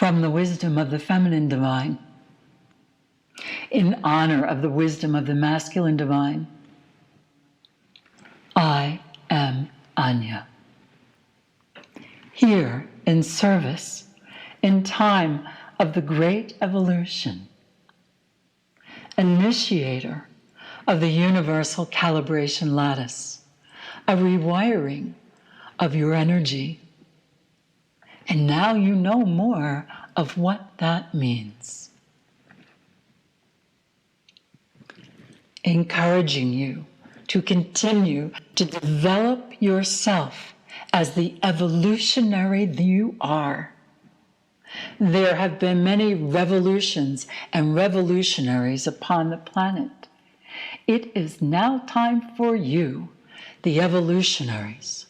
from the wisdom of the feminine divine, in honor of the wisdom of the masculine divine. I am Anya. Here in service, in time of the great evolution, initiator of the universal calibration lattice, a rewiring of your energy. And now you know more of what that means. Encouraging you to continue to develop yourself as the evolutionary you are. There have been many revolutions and revolutionaries upon the planet. It is now time for you, the evolutionaries,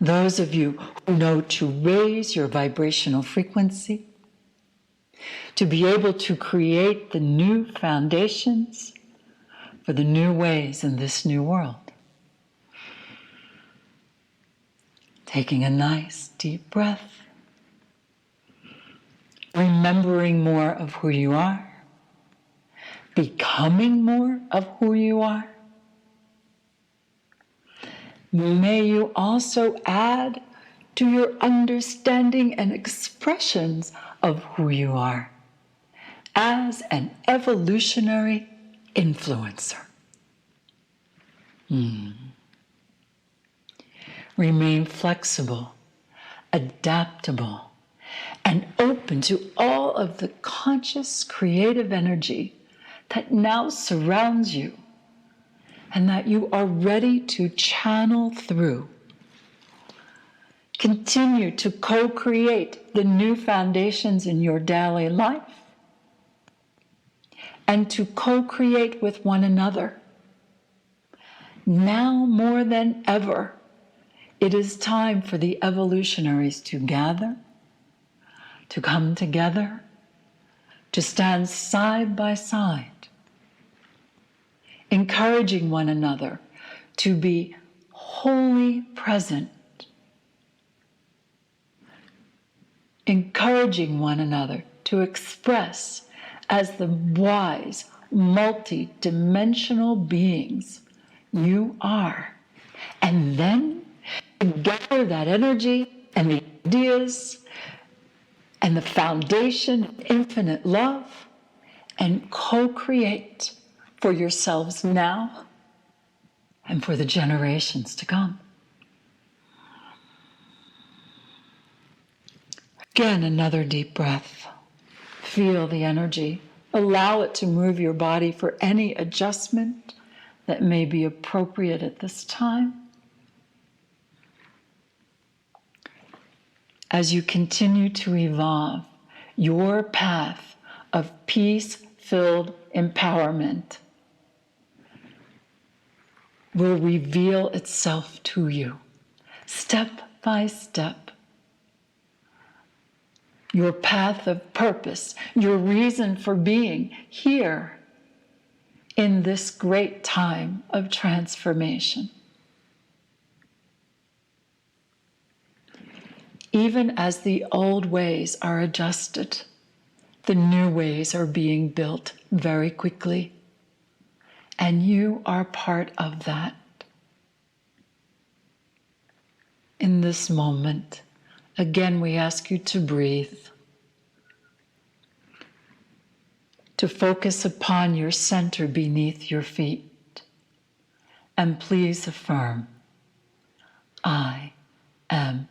those of you who know to raise your vibrational frequency, to be able to create the new foundations for the new ways in this new world. Taking a nice deep breath, remembering more of who you are, becoming more of who you are. May you also add to your understanding and expressions of who you are as an evolutionary influencer. Remain flexible, adaptable, and open to all of the conscious creative energy that now surrounds you and that you are ready to channel through. Continue to co-create the new foundations in your daily life and to co-create with one another. Now more than ever, it is time for the evolutionaries to gather, to come together, to stand side by side, encouraging one another to be wholly present, encouraging one another to express as the wise, multi-dimensional beings you are. And then gather that energy and the ideas and the foundation of infinite love and co-create for yourselves now and for the generations to come. Again, another deep breath. Feel the energy. Allow it to move your body for any adjustment that may be appropriate at this time. As you continue to evolve your path of peace-filled empowerment will reveal itself to you, step by step. Your path of purpose, your reason for being here in this great time of transformation. Even as the old ways are adjusted, the new ways are being built very quickly, and you are part of that. In this moment, again, we ask you to breathe, to focus upon your center beneath your feet, and please affirm, I am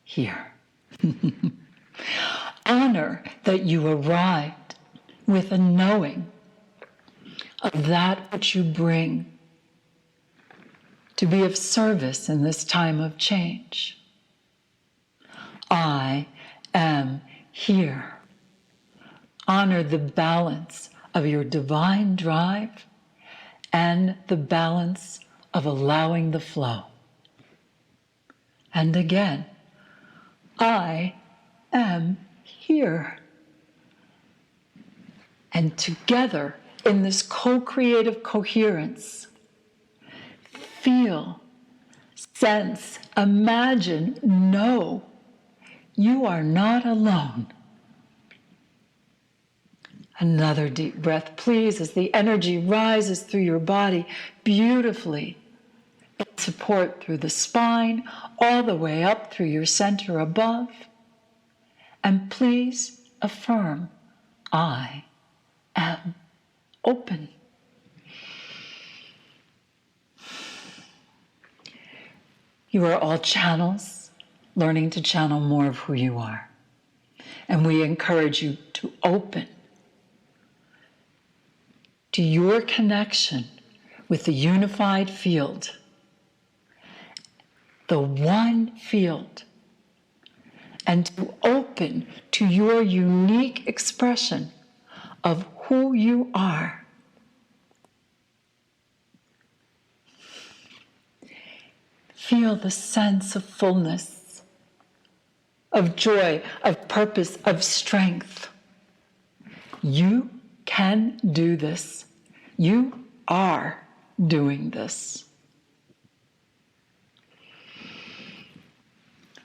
here. Honor that you arrived with a knowing of that which you bring to be of service in this time of change. I am here. Honor the balance of your divine drive and the balance of allowing the flow. And again, I am here. And together, in this co-creative coherence, feel, sense, imagine, know you are not alone. Another deep breath, please, as the energy rises through your body beautifully. Support through the spine, all the way up through your center above. And please affirm, I am open. You are all channels, learning to channel more of who you are. And we encourage you to open to your connection with the unified field, the one field, and to open to your unique expression of who you are. Feel the sense of fullness, of joy, of purpose, of strength. You can do this. You are doing this.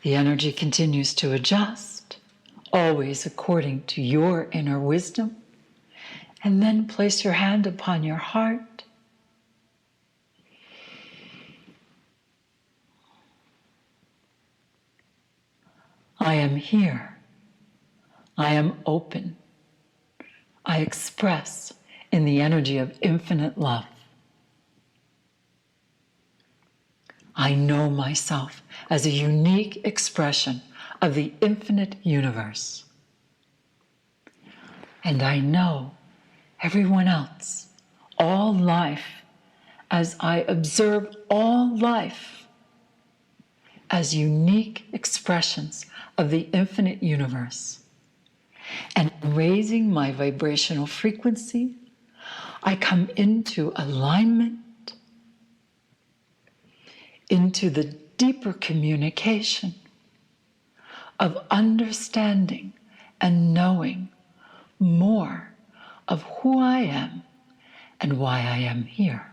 The energy continues to adjust, always according to your inner wisdom. And then place your hand upon your heart. I am here. I am open. I express in the energy of infinite love. I know myself as a unique expression of the infinite universe. And I know everyone else, all life, as I observe all life as unique expressions of the infinite universe. And raising my vibrational frequency, I come into alignment, into the deeper communication of understanding and knowing more of who I am and why I am here.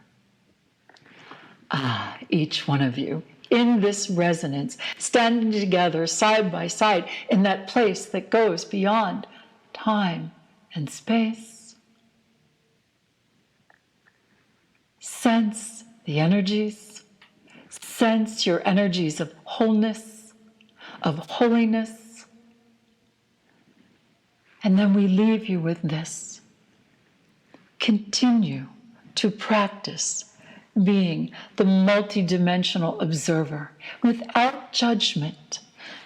Each one of you in this resonance, standing together side by side in that place that goes beyond time and space. Sense the energies. Sense your energies of wholeness, of holiness. And then we leave you with this. Continue to practice being the multidimensional observer without judgment.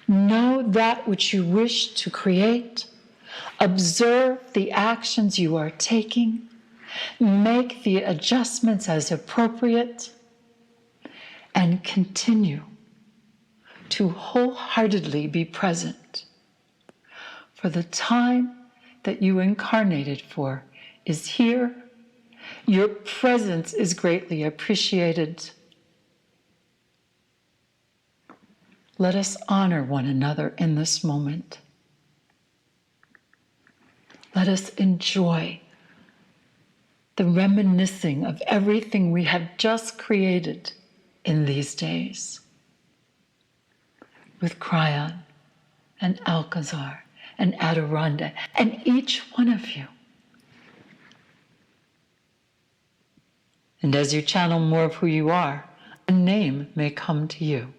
Know that which you wish to create. Observe the actions you are taking. Make the adjustments as appropriate. And continue to wholeheartedly be present. For the time that you incarnated for is here. Your presence is greatly appreciated. Let us honor one another in this moment. Let us enjoy the reminiscing of everything we have just created in these days. With Kryon and Alcazar and Adironnda and each one of you. And as you channel more of who you are, a name may come to you.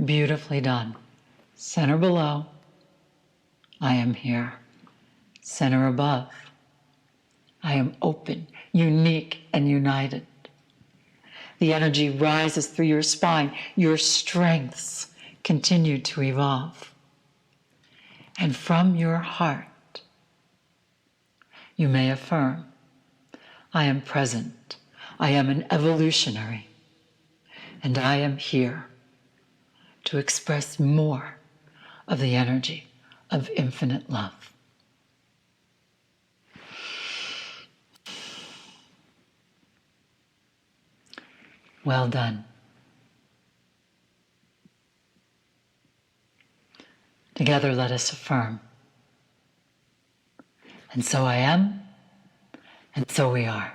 Beautifully done. Center below, I am here. Center above, I am open, unique, and united. The energy rises through your spine. Your strengths continue to evolve. And from your heart, you may affirm, I am present. I am an evolutionary. And I am here to express more of the energy of infinite love. Well done. Together let us affirm. And so I am, and so we are.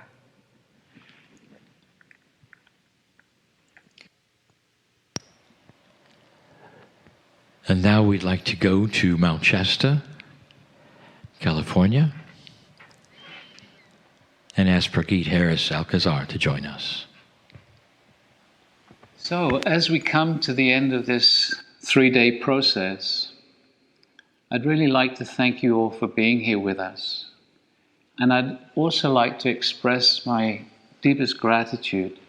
And now we'd like to go to Mount Shasta, California, and ask Prageet Harris Alcazar to join us. So, as we come to the end of this 3-day process, I'd really like to thank you all for being here with us. And I'd also like to express my deepest gratitude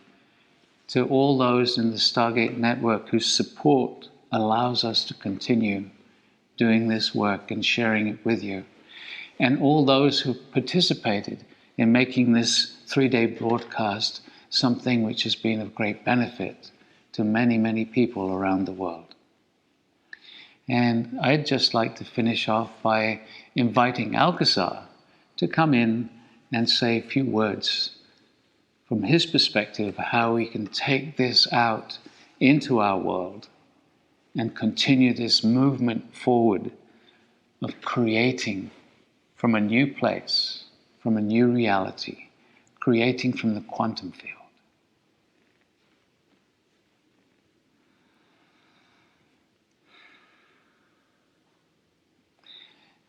to all those in the Stargate Network whose support allows us to continue doing this work and sharing it with you. And all those who participated in making this 3-day broadcast something which has been of great benefit to many, many people around the world. And I'd just like to finish off by inviting Alcazar to come in and say a few words from his perspective of how we can take this out into our world and continue this movement forward of creating from a new place, from a new reality, creating from the quantum field.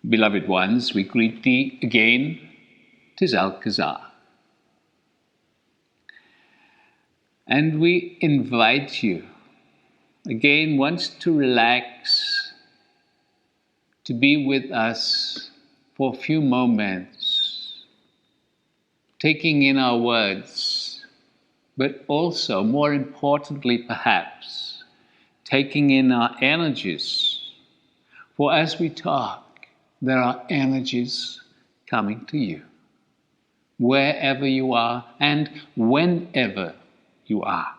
Beloved ones, we greet thee again, 'tis Alcazar. And we invite you again once to relax, to be with us for a few moments, taking in our words, but also, more importantly perhaps, taking in our energies. For as we talk, there are energies coming to you, wherever you are and whenever you are.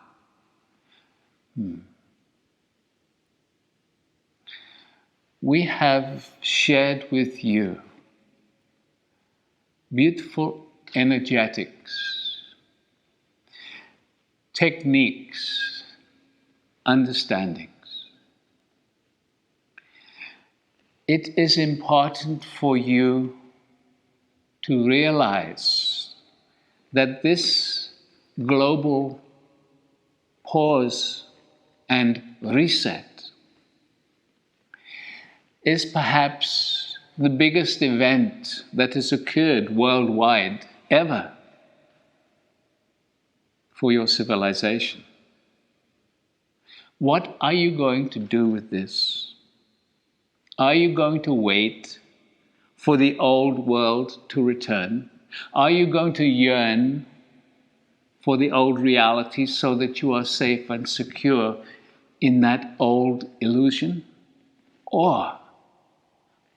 We have shared with you beautiful energetics, techniques, understandings. It is important for you to realize that this global pause and reset is perhaps the biggest event that has occurred worldwide ever for your civilization. What are you going to do with this? Are you going to wait for the old world to return? Are you going to yearn for the old reality so that you are safe and secure in that old illusion? Or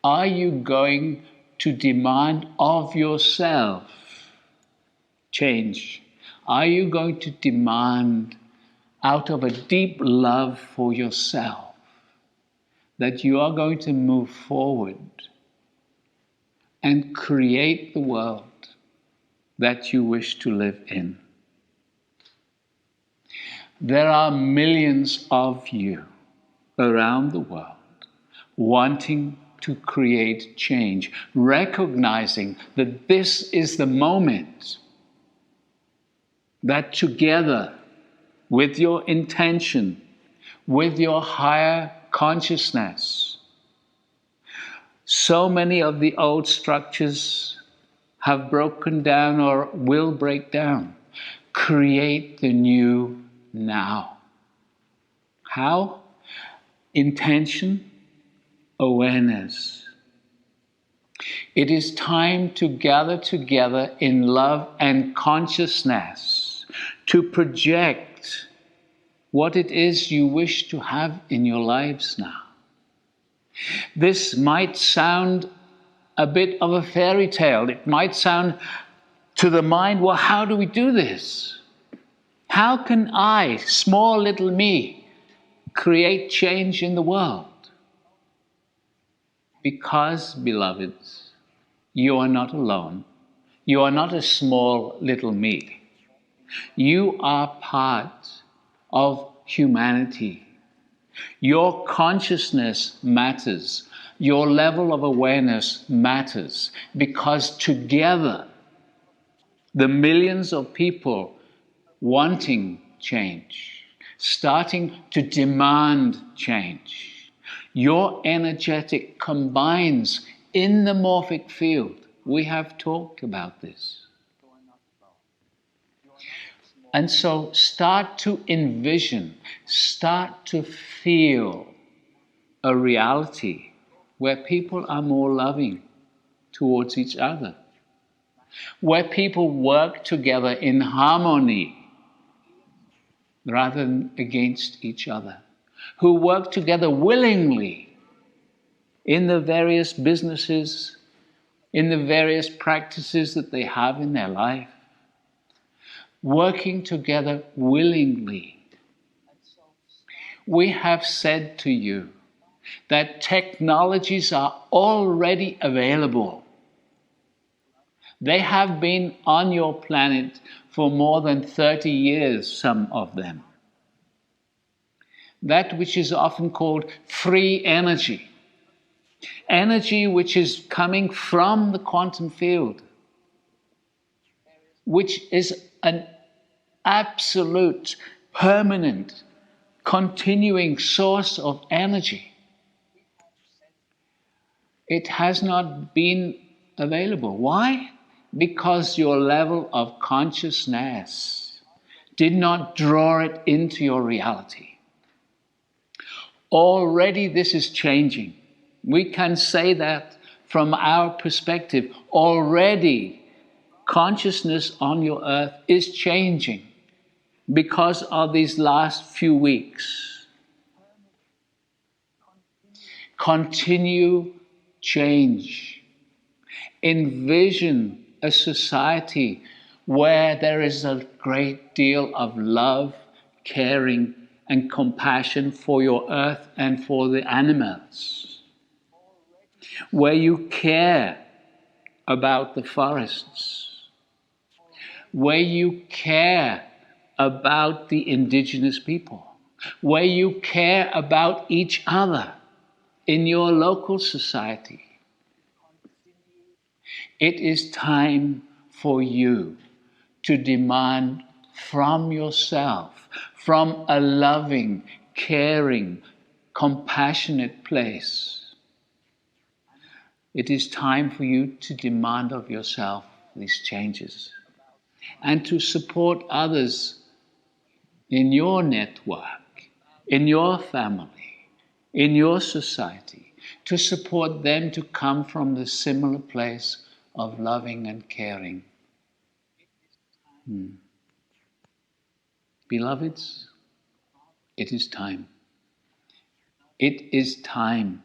are you going to demand of yourself change? Are you going to demand out of a deep love for yourself that you are going to move forward and create the world that you wish to live in? There are millions of you around the world wanting to create change, recognizing that this is the moment that together with your intention, with your higher consciousness, so many of the old structures have broken down or will break down. Create the new now. How? Intention, awareness. It is time to gather together in love and consciousness to project what it is you wish to have in your lives now. This might sound a bit of a fairy tale. It might sound to the mind, well, how do we do this? How can I, small little me, create change in the world? Because, beloveds, you are not alone. You are not a small little me. You are part of humanity. Your consciousness matters. Your level of awareness matters, because together, the millions of people wanting change, starting to demand change, Your energetic combines in the morphic field. We have talked about this. And so start to envision, start to feel a reality where people are more loving towards each other, where people work together in harmony rather than against each other, who work together willingly in the various businesses, in the various practices that they have in their life, working together willingly. We have said to you that technologies are already available. They have been on your planet for more than 30 years, some of them. That which is often called free energy. Energy which is coming from the quantum field, which is an absolute, permanent, continuing source of energy. It has not been available. Why? Because your level of consciousness did not draw it into your reality. Already this is changing. We can say that from our perspective. Already consciousness on your earth is changing because of these last few weeks. Continue change. Envision a society where there is a great deal of love, caring, and compassion for your earth and for the animals. Where you care about the forests. Where you care about the indigenous people. Where you care about each other in your local society. It is time for you to demand from yourself, from a loving, caring, compassionate place. It is time for you to demand of yourself these changes and to support others in your network, in your family, in your society, to support them to come from the similar place of loving and caring. Beloveds, it is time. It is time.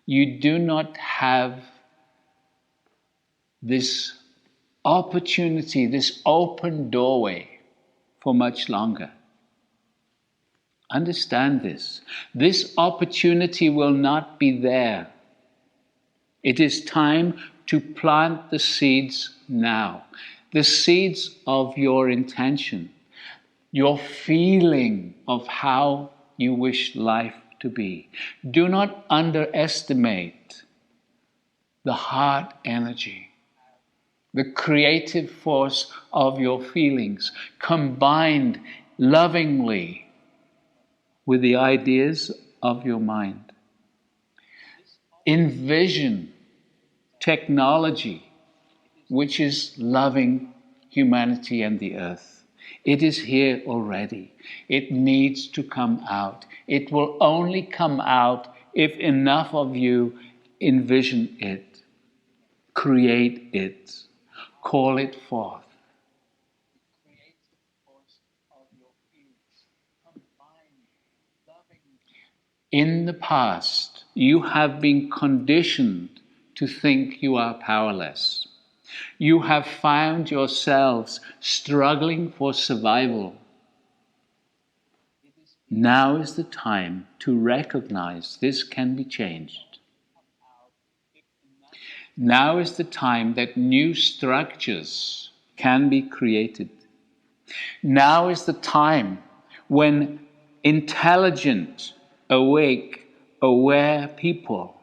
You do not have this opportunity, this open doorway for much longer. Understand this. This opportunity will not be there. It is time to plant the seeds now. The seeds of your intention, your feeling of how you wish life to be. Do not underestimate the heart energy, the creative force of your feelings, combined lovingly with the ideas of your mind. Envision technology which is loving humanity and the earth. It is here already. It needs to come out. It will only come out if enough of you envision it, create it, call it forth. In the past, you have been conditioned to think you are powerless. You have found yourselves struggling for survival. Now is the time to recognize this can be changed. Now is the time that new structures can be created. Now is the time when intelligent, awake, aware people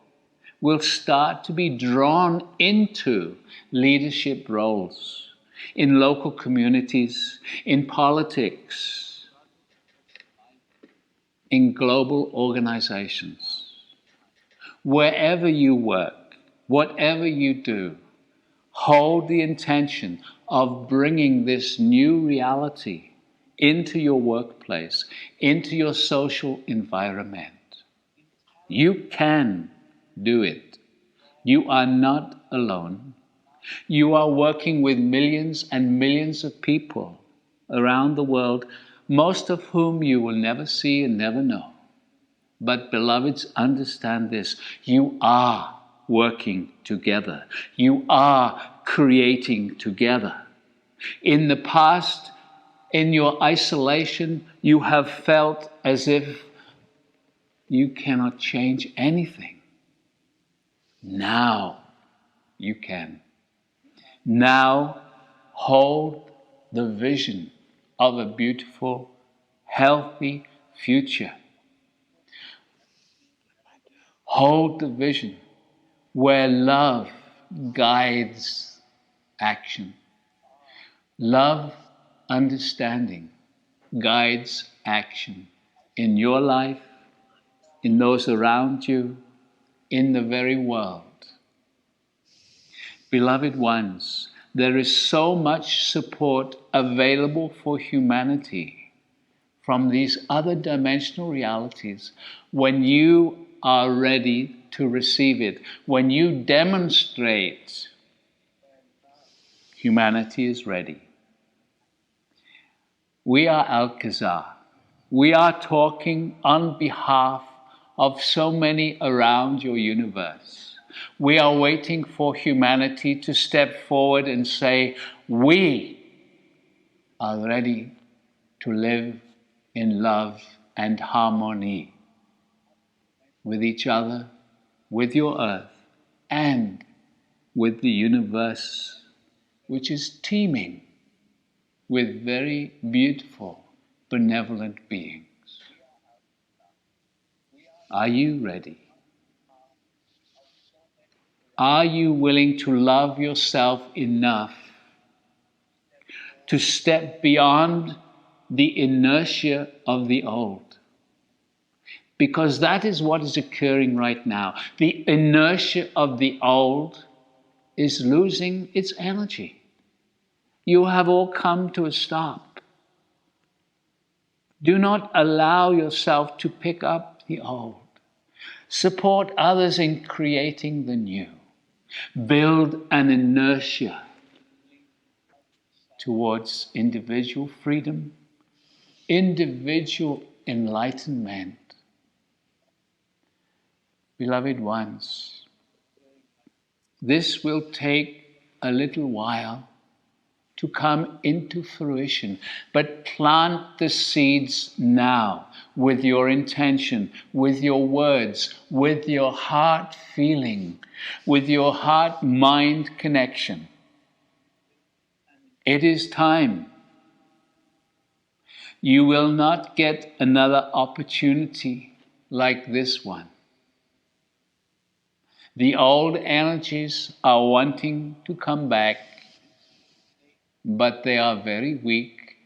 will start to be drawn into leadership roles in local communities, in politics, in global organizations. Wherever you work, whatever you do, hold the intention of bringing this new reality into your workplace, into your social environment. You can do it. You are not alone. You are working with millions and millions of people around the world, most of whom you will never see and never know. But beloveds, understand this. You are working together. You are creating together. In the past, in your isolation, you have felt as if you cannot change anything. Now you can. Now hold the vision of a beautiful, healthy future. Hold the vision where love guides action. Love, understanding, guides action in your life, in those around you, in the very world. Beloved ones, there is so much support available for humanity from these other dimensional realities when you are ready to receive it. When you demonstrate, humanity is ready. We are Alcazar. We are talking on behalf of so many around your universe. We are waiting for humanity to step forward and say, we are ready to live in love and harmony with each other, with your earth, and with the universe, which is teeming with very beautiful, benevolent beings. Are you ready? Are you willing to love yourself enough to step beyond the inertia of the old? Because that is what is occurring right now. The inertia of the old is losing its energy. You have all come to a stop. Do not allow yourself to pick up the old. Support others in creating the new. Build an inertia towards individual freedom, individual enlightenment. Beloved ones, this will take a little while to come into fruition, but plant the seeds now with your intention, with your words, with your heart feeling, with your heart-mind connection. It is time. You will not get another opportunity like this one. The old energies are wanting to come back, but they are very weak.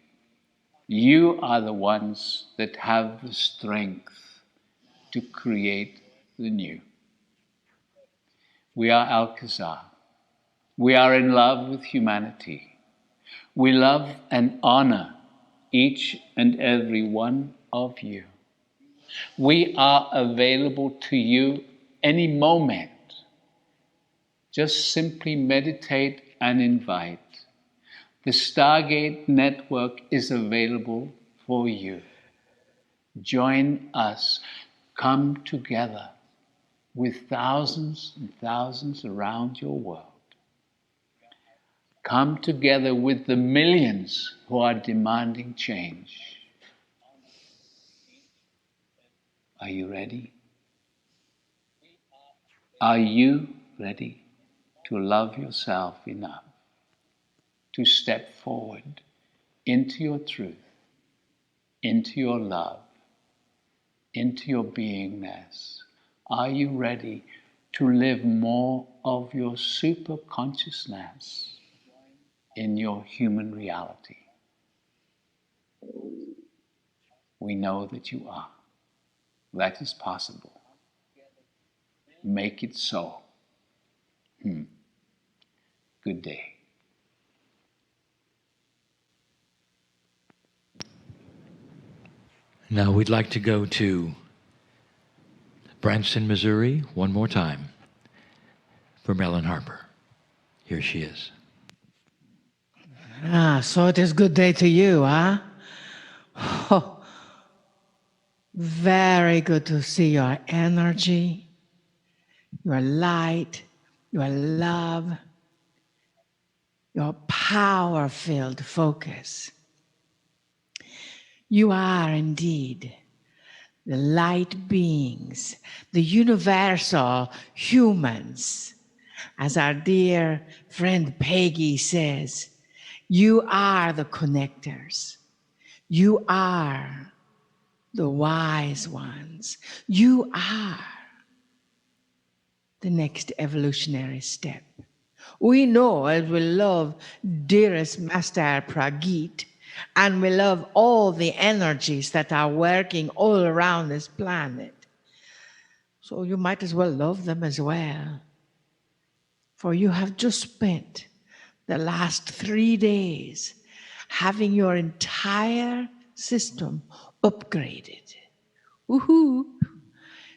You are the ones that have the strength to create the new. We are Alcazar. We are in love with humanity. We love and honor each and every one of you. We are available to you any moment. Just simply meditate and invite. The Stargate Network is available for you. Join us. Come together with thousands and thousands around your world. Come together with the millions who are demanding change. Are you ready? Are you ready to love yourself enough to step forward into your truth, into your love, into your beingness? Are you ready to live more of your super consciousness in your human reality? We know that you are. that is possible. Make it so. Good day. Now we'd like to go to Branson, Missouri, one more time for Marilyn Harper. Here she is. So it is good day to you, huh? Oh, very good to see your energy, your light, your love, your power-filled focus. You are indeed the light beings, the universal humans. As our dear friend Peggy says, you are the connectors. You are the wise ones. You are the next evolutionary step. We know, as we love dearest Master Prageet, and we love all the energies that are working all around this planet. So you might as well love them as well. For you have just spent the last 3 days having your entire system upgraded. Woohoo!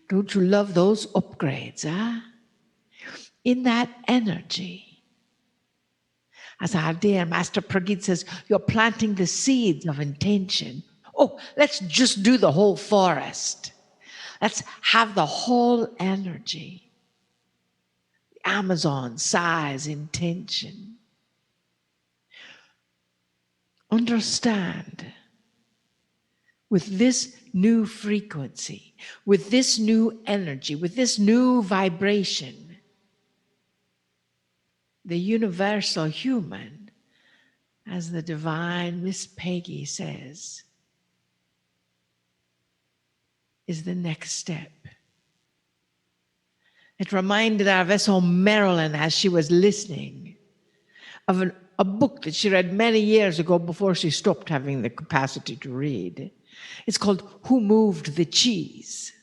Don't you love those upgrades, huh? In that energy, as our dear Master Prageet says, you're planting the seeds of intention. Oh, let's just do the whole forest. Let's have the whole energy. The Amazon size intention. Understand, with this new frequency, with this new energy, with this new vibration, the universal human, as the divine Miss Peggy says, is the next step. It reminded our vessel Marilyn, as she was listening, of a book that she read many years ago before she stopped having the capacity to read. It's called Who Moved the Cheese?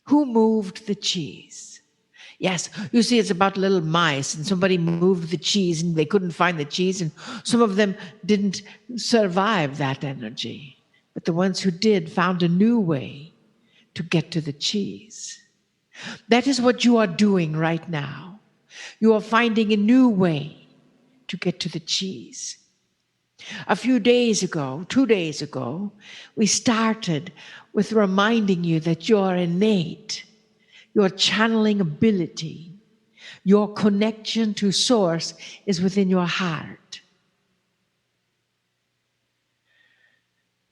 Who moved the cheese? Yes, you see, it's about little mice, and somebody moved the cheese, and they couldn't find the cheese, and some of them didn't survive that energy. But the ones who did found a new way to get to the cheese. That is what you are doing right now. You are finding a new way to get to the cheese. A few days ago, 2 days ago, we started with reminding you that your innate, your channeling ability, your connection to Source is within your heart.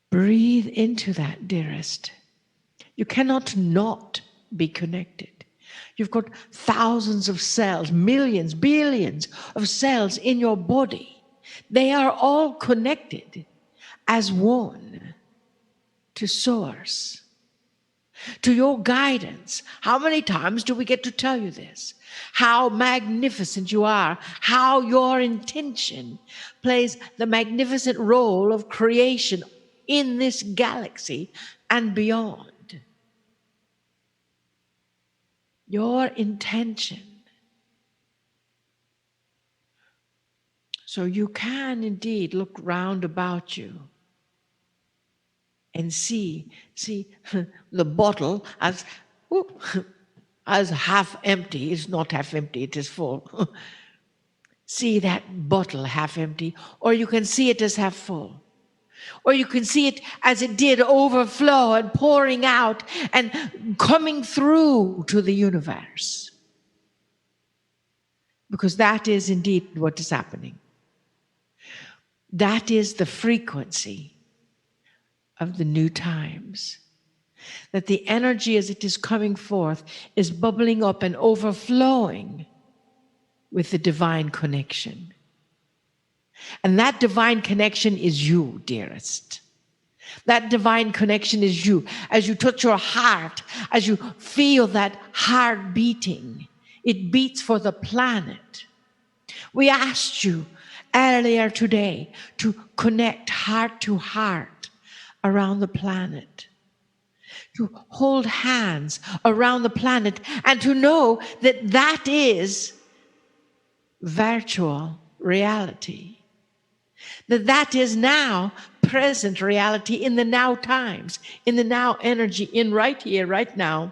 Breathe into that, dearest. You cannot not be connected. You've got thousands of cells, millions, billions of cells in your body. They are all connected as one to Source, to your guidance. How many times do we get to tell you this? How magnificent you are, how your intention plays the magnificent role of creation in this galaxy and beyond. Your intention. So you can indeed look round about you and see the bottle as half empty. It's not half empty, it is full. See that bottle half empty, or you can see it as half full. Or you can see it as it did overflow and pouring out and coming through to the universe. Because that is indeed what is happening. That is the frequency of the new times. That the energy as it is coming forth is bubbling up and overflowing with the divine connection. And that divine connection is you, dearest. That divine connection is you. As you touch your heart, as you feel that heart beating, it beats for the planet. We asked you earlier today to connect heart to heart around the planet, to hold hands around the planet and to know that that is virtual reality. That is now present reality in the now times, in the now energy, in right here, right now.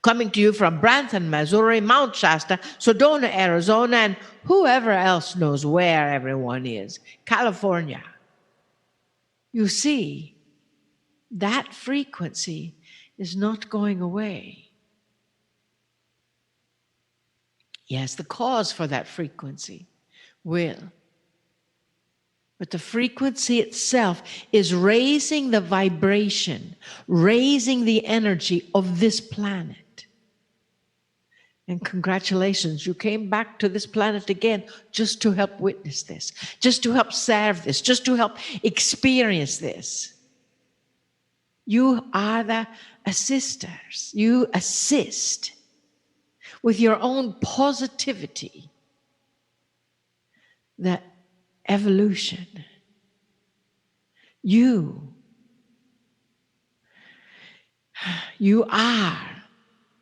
Coming to you from Branson, Missouri, Mount Shasta, Sedona, Arizona, and whoever else knows where everyone is, California. You see, that frequency is not going away. Yes, the cause for that frequency will. But the frequency itself is raising the vibration, raising the energy of this planet. And congratulations, you came back to this planet again just to help witness this, just to help serve this, just to help experience this. You are the assisters. You assist with your own positivity, the evolution. You are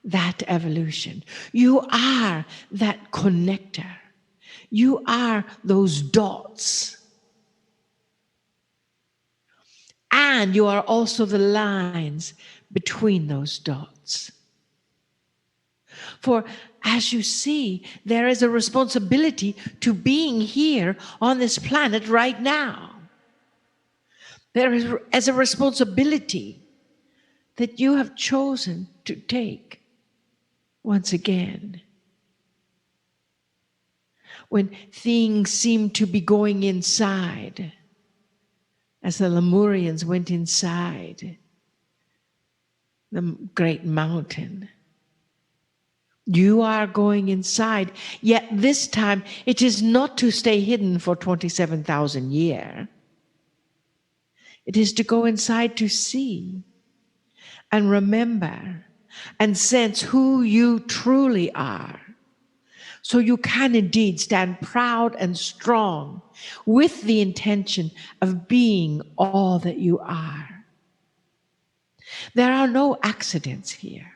that evolution. You are that connector. You are those dots. And you are also the lines between those dots. For as you see, there is a responsibility to being here on this planet right now. There is a responsibility that you have chosen to take once again. When things seem to be going inside, as the Lemurians went inside the great mountain, you are going inside, yet this time it is not to stay hidden for 27,000 years. It is to go inside to see and remember and sense who you truly are. So you can indeed stand proud and strong with the intention of being all that you are. There are no accidents here.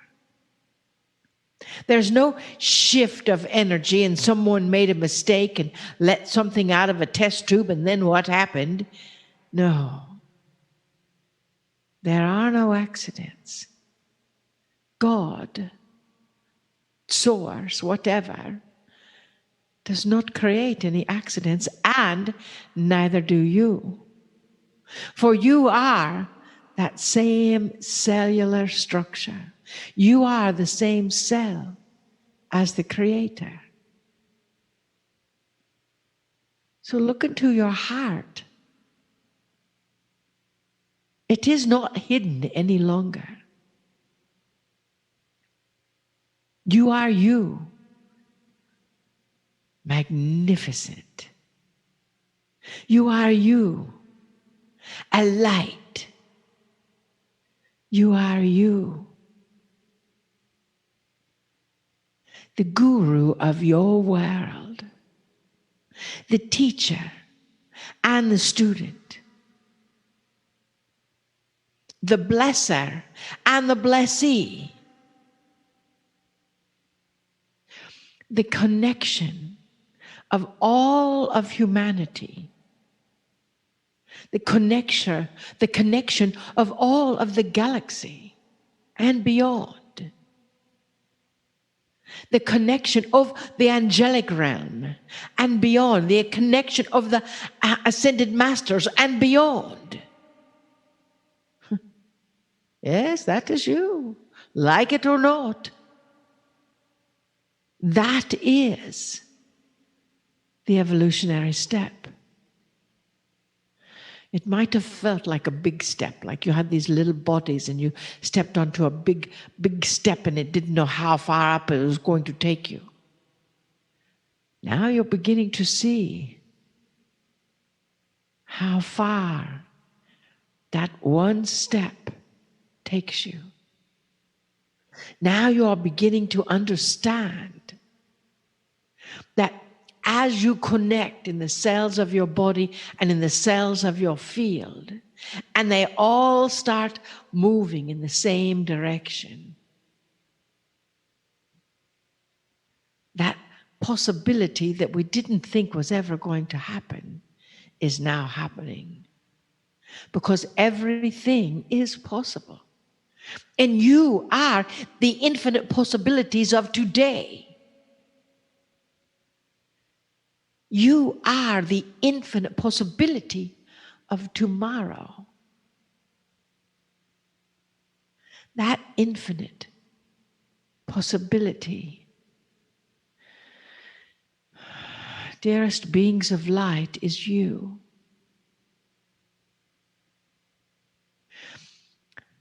There's no shift of energy and someone made a mistake and let something out of a test tube and then what happened? No. There are no accidents. God, source, whatever, does not create any accidents, and neither do you. For you are that same cellular structure. You are the same cell as the Creator. So look into your heart. It is not hidden any longer. You are you. Magnificent. You are you. A light. You are you. The guru of your world. The teacher and the student. The blesser and the blessee. The connection of all of humanity. The connection of all of the galaxy and beyond. The connection of the angelic realm and beyond. The connection of the ascended masters and beyond. Yes, that is you. Like it or not. That is the evolutionary step. It might have felt like a big step, like you had these little bodies and you stepped onto a big step and it didn't know how far up it was going to take you. Now you're beginning to see how far that one step takes you. Now you are beginning to understand that as you connect in the cells of your body and in the cells of your field, and they all start moving in the same direction. That possibility that we didn't think was ever going to happen is now happening. Because everything is possible. And you are the infinite possibilities of today. You are the infinite possibility of tomorrow. That infinite possibility, dearest beings of light, is you.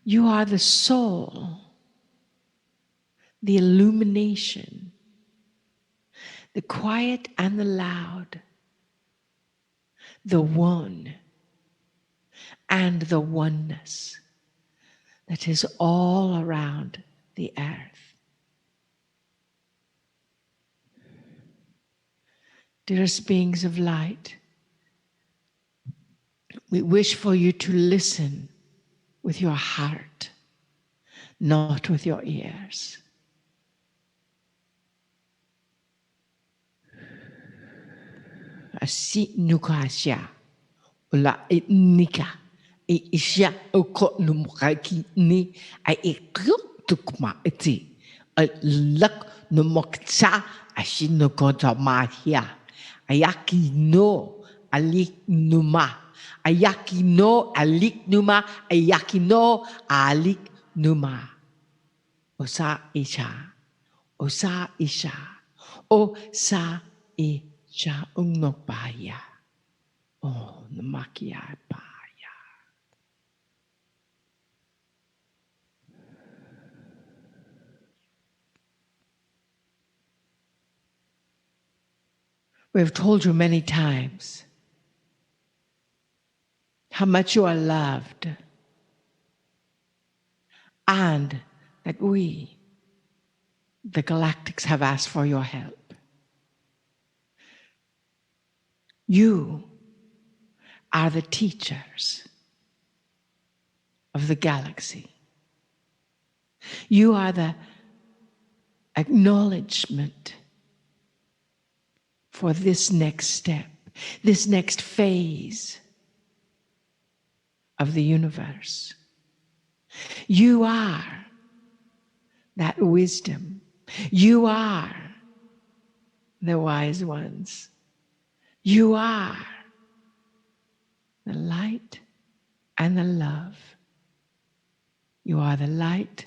You are the soul, the illumination, the quiet and the loud, the one and the oneness that is all around the earth. Dearest beings of light, we wish for you to listen with your heart, not with your ears. Asi nukasya ula etnika e isya oko numukaki ni a ekuk tukma eti a lak numoksa asi nukota mahia ayaki no alik numa ayaki no alik numa ayaki no alik numa osa isha osa isha osa isha ungnokbaya oh namakia baya. We've told you many times how much you are loved, and that we, the galactics, have asked for your help. You are the teachers of the galaxy. You are the acknowledgement for this next step, this next phase of the universe. You are that wisdom. You are the wise ones. You are the light and the love. You are the light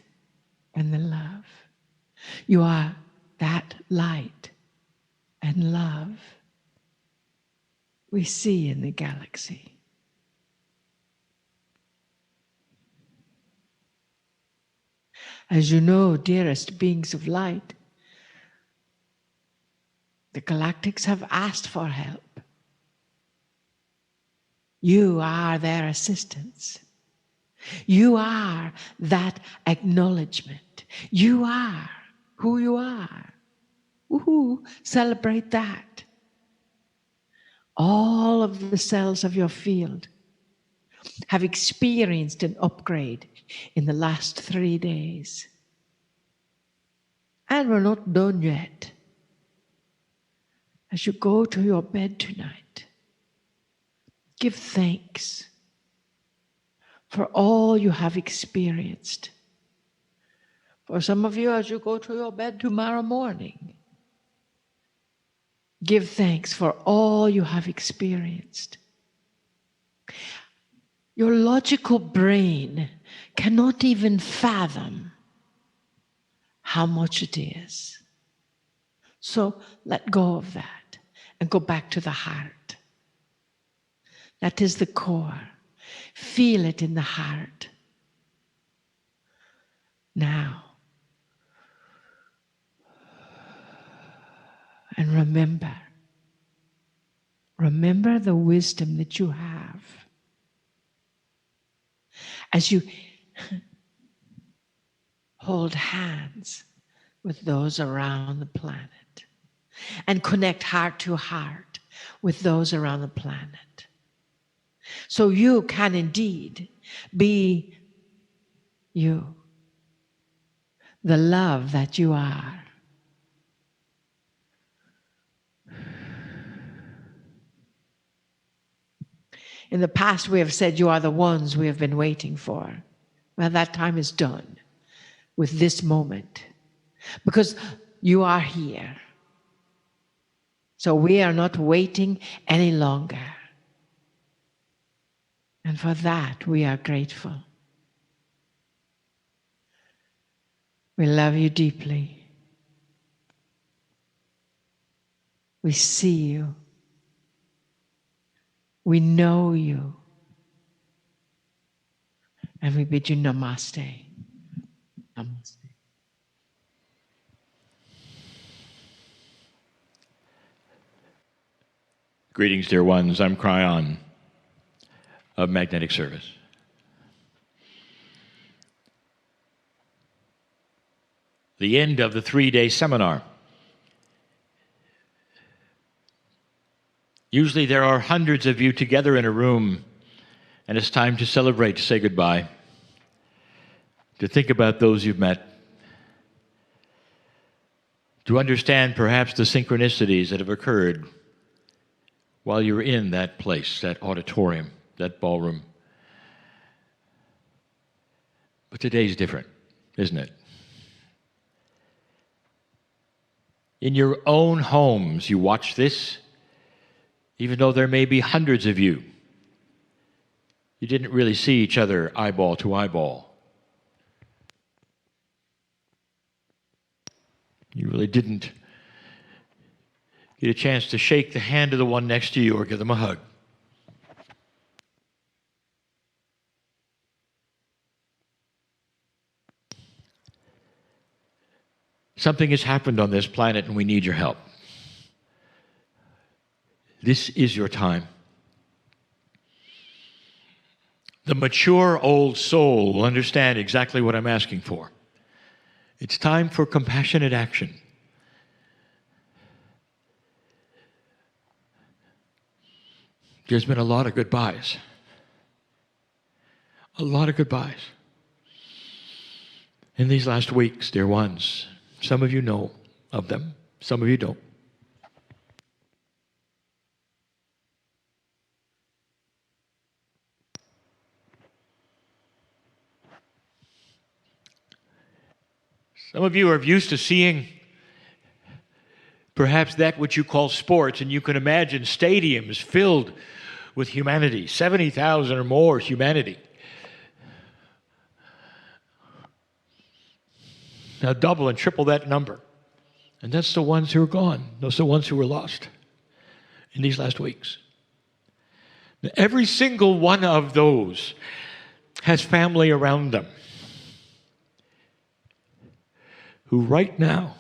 and the love. You are that light and love we see in the galaxy. As you know, dearest beings of light, the galactics have asked for help. You are their assistants. You are that acknowledgement. You are who you are. Woohoo! Celebrate that. All of the cells of your field have experienced an upgrade in the last 3 days. And we're not done yet. As you go to your bed tonight, give thanks for all you have experienced. For some of you, as you go to your bed tomorrow morning, give thanks for all you have experienced. Your logical brain cannot even fathom how much it is. So let go of that and go back to the heart. That is the core. Feel it in the heart. Now, and remember the wisdom that you have. As you hold hands with those around the planet and connect heart to heart with those around the planet. So you can indeed be you, the love that you are. In the past, we have said you are the ones we have been waiting for. Well, that time is done with this moment because you are here. So we are not waiting any longer. And for that, we are grateful. We love you deeply. We see you. We know you. And we bid you namaste. Namaste. Greetings, dear ones. I'm Kryon of Magnetic Service. The end of the 3-day seminar. Usually there are hundreds of you together in a room, and it's time to celebrate, to say goodbye, to think about those you've met, to understand perhaps the synchronicities that have occurred while you were in that place, that auditorium, that ballroom. But today's different, isn't it? In your own homes, you watch this, even though there may be hundreds of you. You didn't really see each other eyeball to eyeball. You really didn't get a chance to shake the hand of the one next to you or give them a hug. Something has happened on this planet and we need your help. This is your time. The mature old soul will understand exactly what I'm asking for. It's time for compassionate action. There's been a lot of goodbyes. A lot of goodbyes. In these last weeks, dear ones, some of you know of them, some of you don't. Some of you are used to seeing perhaps that which you call sports, and you can imagine stadiums filled with humanity, 70,000 or more humanity. Now double and triple that number. And that's the ones who are gone. Those are the ones who were lost in these last weeks. Now, every single one of those has family around them who right now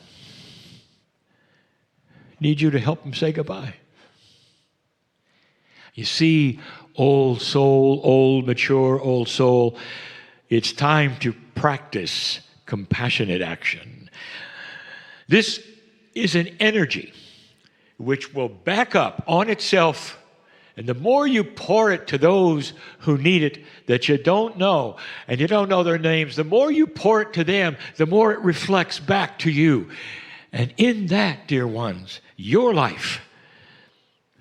need you to help them say goodbye. You see, old soul, old, mature, old soul, it's time to practice compassionate action. This is an energy which will back up on itself, and the more you pour it to those who need it that you don't know, and you don't know their names, the more you pour it to them, the more it reflects back to you. And in that, dear ones, your life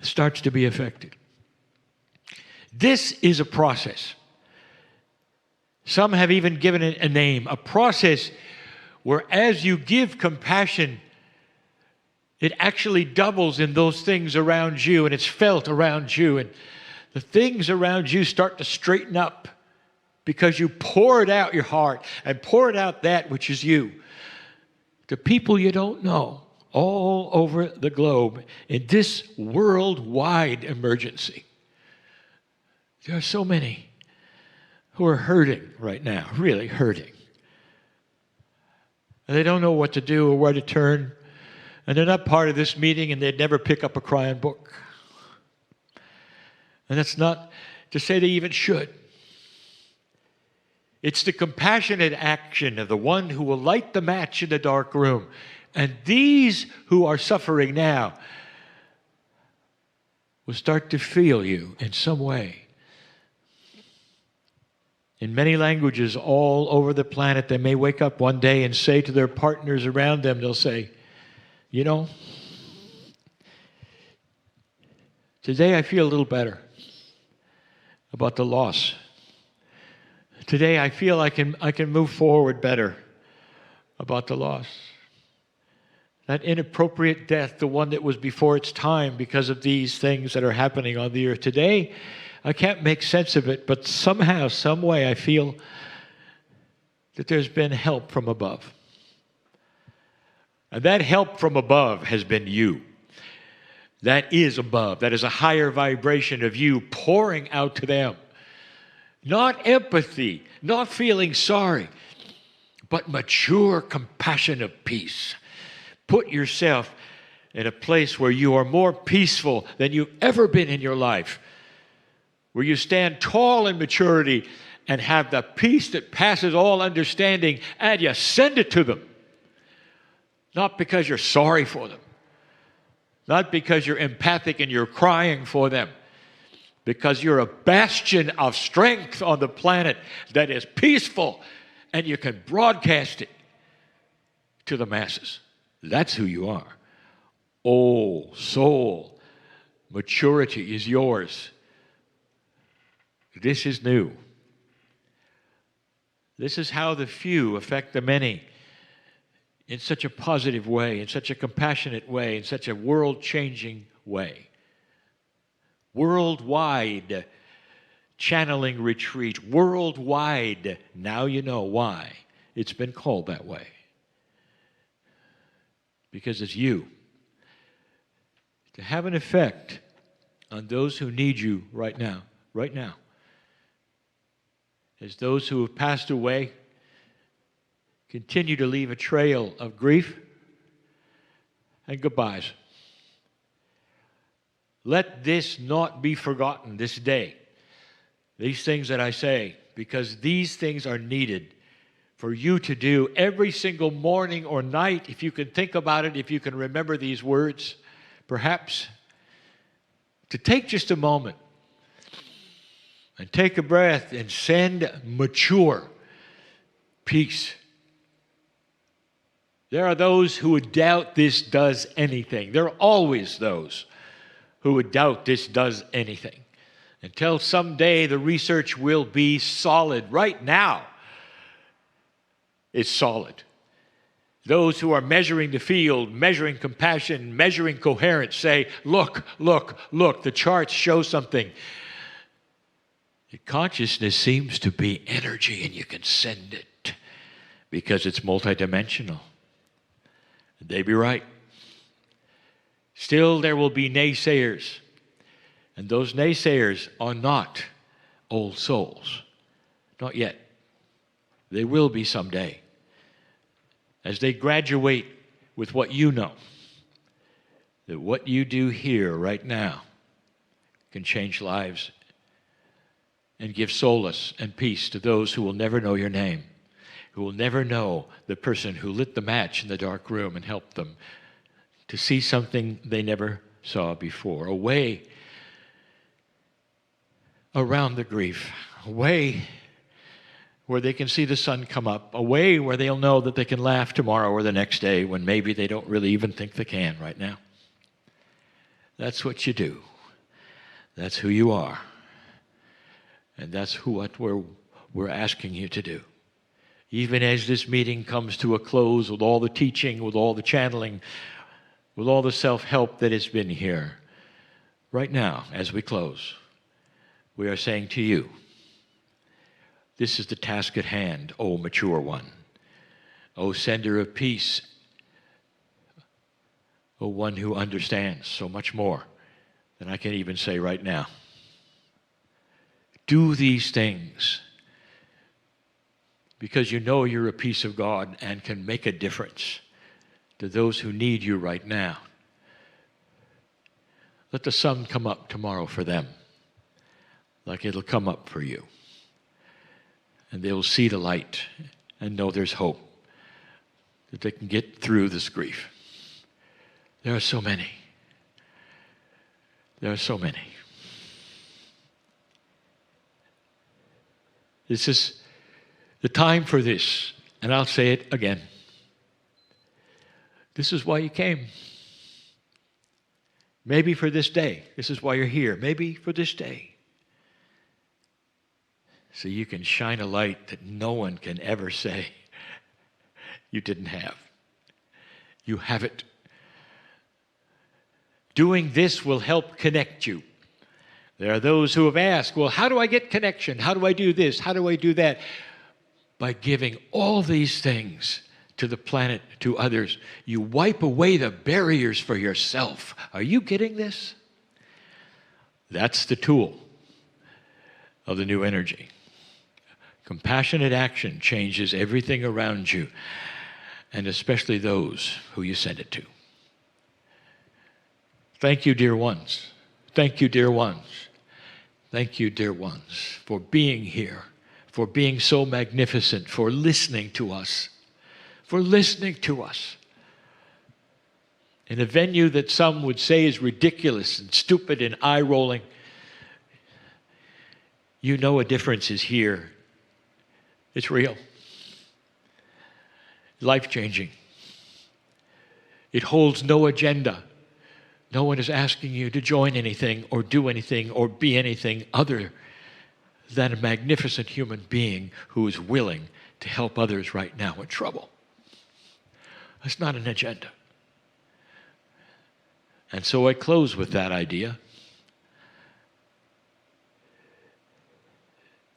starts to be affected. This is a process. Some have even given it a name, a process where as you give compassion, it actually doubles in those things around you, and it's felt around you, and the things around you start to straighten up because you poured out your heart and poured out that which is you to people you don't know all over the globe in this worldwide emergency. There are so many who are hurting right now, really hurting. And they don't know what to do or where to turn. And they're not part of this meeting, and they'd never pick up a Kryon book. And that's not to say they even should. It's the compassionate action of the one who will light the match in the dark room. And these who are suffering now will start to feel you in some way. in many languages all over the planet. They may wake up one day and say to their partners around them, they'll say, you know, today I feel a little better about the loss. Today I feel I can move forward better about the loss. That inappropriate death, the one that was before its time because of these things that are happening on the earth. Today, I can't make sense of it, but somehow, some way, I feel that there's been help from above. And that help from above has been you. That is above. That is a higher vibration of you pouring out to them. Not empathy, not feeling sorry, but mature compassion of peace. Put yourself in a place where you are more peaceful than you've ever been in your life, where you stand tall in maturity and have the peace that passes all understanding, and you send it to them. Not because you're sorry for them, not because you're empathic and you're crying for them, because you're a bastion of strength on the planet that is peaceful, and you can broadcast it to the masses. That's who you are. Oh, soul, maturity is yours. This is new. This is how the few affect the many in such a positive way, in such a compassionate way, in such a world-changing way. Worldwide channeling retreat, worldwide. Now you know why it's been called that way. Because it's you. To have an effect on those who need you right now, as those who have passed away continue to leave a trail of grief and goodbyes. Let this not be forgotten this day. These things that I say, because these things are needed for you to do every single morning or night. If you can think about it, if you can remember these words, perhaps to take just a moment and take a breath and send mature peace. There are those who would doubt this does anything. There are always those who would doubt this does anything. Until someday the research will be solid. Right now, it's solid. Those who are measuring the field, measuring compassion, measuring coherence say, look, the charts show something. The consciousness seems to be energy, and you can send it because it's multidimensional. They be right. Still, there will be naysayers, and those naysayers are not old souls. Not yet. They will be someday. As they graduate with what you know, that what you do here right now can change lives and give solace and peace to those who will never know your name, who will never know the person who lit the match in the dark room and helped them to see something they never saw before. A way around the grief, a way where they can see the sun come up, a way where they'll know that they can laugh tomorrow or the next day when maybe they don't really even think they can right now. That's what you do. That's who you are. And that's what we're asking you to do. Even as this meeting comes to a close with all the teaching, with all the channeling, with all the self-help that has been here, right now, as we close, we are saying to you, this is the task at hand, O mature one, O sender of peace, O one who understands so much more than I can even say right now. Do these things because you know you're a piece of God and can make a difference to those who need you right now. Let the sun come up tomorrow for them, like it'll come up for you. And they'll see the light and know there's hope, that they can get through this grief. There are so many. There are so many. This is the time for this. And I'll say it again. This is why you came. Maybe for this day. This is why you're here. Maybe for this day. So you can shine a light that no one can ever say you didn't have. You have it. Doing this will help connect you. There are those who have asked, well, how do I get connection? How do I do this? How do I do that? By giving all these things to the planet, to others, you wipe away the barriers for yourself. Are you getting this? That's the tool of the new energy. Compassionate action changes everything around you, and especially those who you send it to. Thank you, dear ones. Thank you, dear ones. Thank you, dear ones, for being here, for being so magnificent, for listening to us, In a venue that some would say is ridiculous and stupid and eye-rolling, you know a difference is here. It's real. Life-changing. It holds no agenda. No one is asking you to join anything or do anything or be anything other than a magnificent human being who is willing to help others right now in trouble. That's not an agenda. And so I close with that idea.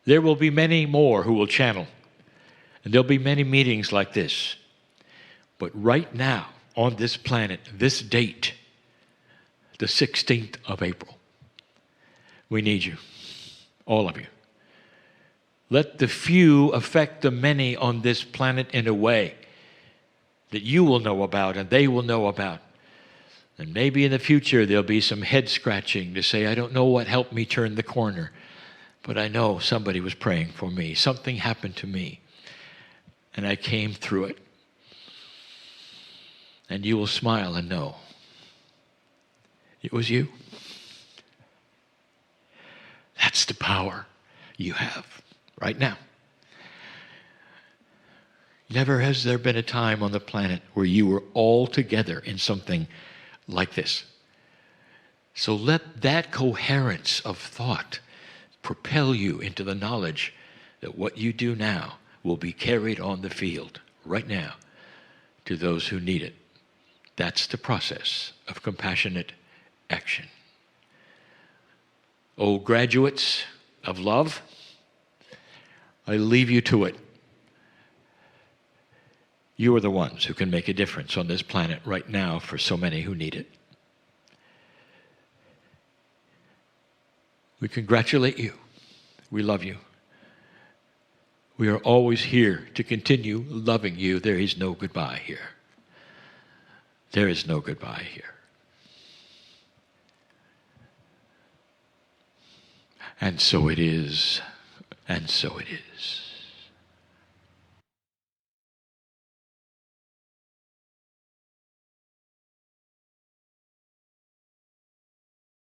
There will be many more who will channel, and there'll be many meetings like this. But right now, on this planet, this date, the 16th of April, we need you, all of you. Let the few affect the many on this planet in a way that you will know about and they will know about. And maybe in the future there'll be some head scratching to say, I don't know what helped me turn the corner, but I know somebody was praying for me. Something happened to me, and I came through it. And you will smile and know it was you. That's the power you have right now. Never has there been a time on the planet where you were all together in something like this. So let that coherence of thought propel you into the knowledge that what you do now will be carried on the field right now to those who need it. That's the process of compassionate action. Oh, graduates of love, I leave you to it. You are the ones who can make a difference on this planet right now for so many who need it. We congratulate you. We love you. We are always here to continue loving you. There is no goodbye here. There is no goodbye here. And so it is, and so it is.